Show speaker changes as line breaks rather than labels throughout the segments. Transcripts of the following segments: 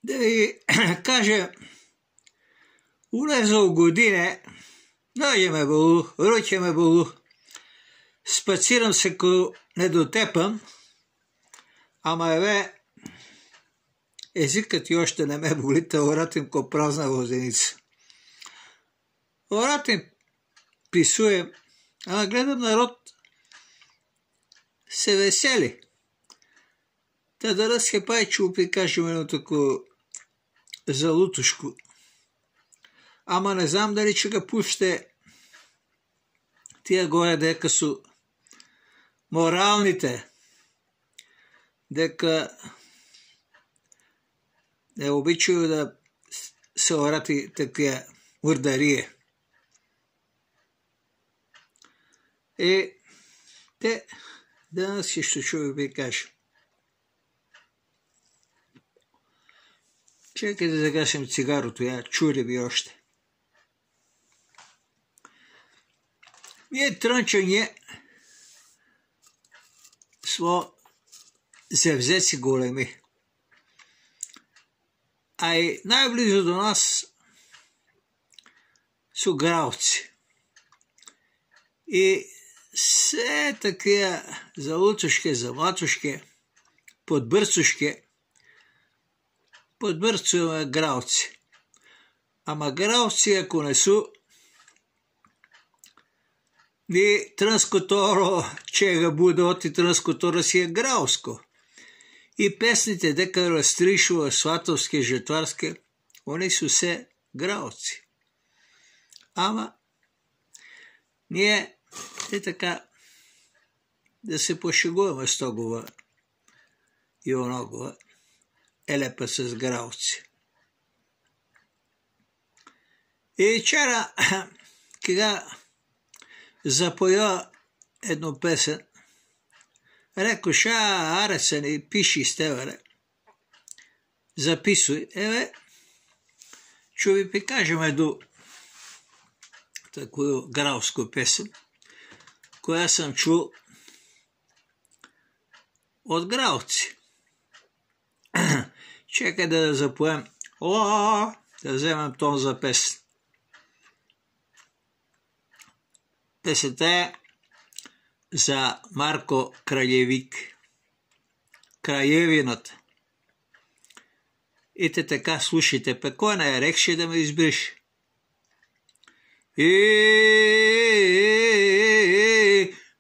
Да ви кажа, улезъл године, ноги ме болу, руки ме болу, спацирам се, ако не дотепам, ама езикът и още не ме боли, та оратим ко празна возеница. Оратим писуем, ама гледам народ се весели. Та да разхепай чупи, кажем едно тако залутушко. Ама не знам дали че ga пуще тия горе дека су моралните, дека не обичаю да се орати такива мурдарие. И те данас ще чую ви кажа. Чекай да загасим цигарото, я чури ви още. Ние трънчање смо зевзеци големи. А и най-близо до нас су гравци. И все такива залутушки, заматушки, подбърцушки, подбърцуваме гравци. Ама гравци, ако не су, ни транскоторо, чега буде оти транскоторо си е грауско. И песните дека разтришува сватовски, жетварски, они су се грауци. Ама ние е така да се пошегуваме с тогова и оногова елепа с грауци. И вчера, кога запоя едно песен, реко, аре се не пиши с тебе, записуй. Чу ви покажем едно такова грауско песен, коя съм чул от грауци. Чекай да запоем. Да вземем тон за песен. Песента е за Марко Краljevik. Краljevината. И те така слушайте. Пе кой не рекше да ме избрише?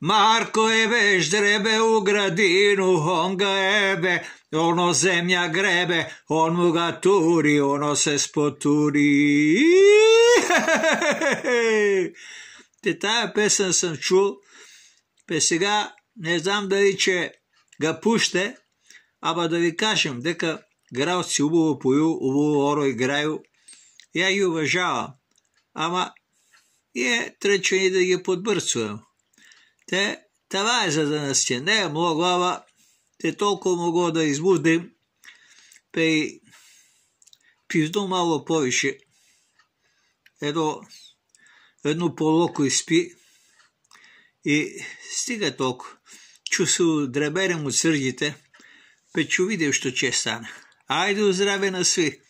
Marko ebe ždrebe u gradinu, on ga ebe, ono zemlja grebe, on mu ga turi, ono se spoturi. Те тая песен съм чул, пе сега не знам дали че ga пуще, ама да ви кажем, дека гравци убаво пою, убаво оро играю, я ги уважавам, ама ние тръчвани да ги подбърцувам. Това е за днес. Не е много, ама те толкова могу да избудим, пе пизду мало повише. Едно полоко изпи и стига толкова. Чу се дреберем от сърдите, пе чу видел, що че стане. Айде, здраве на сви!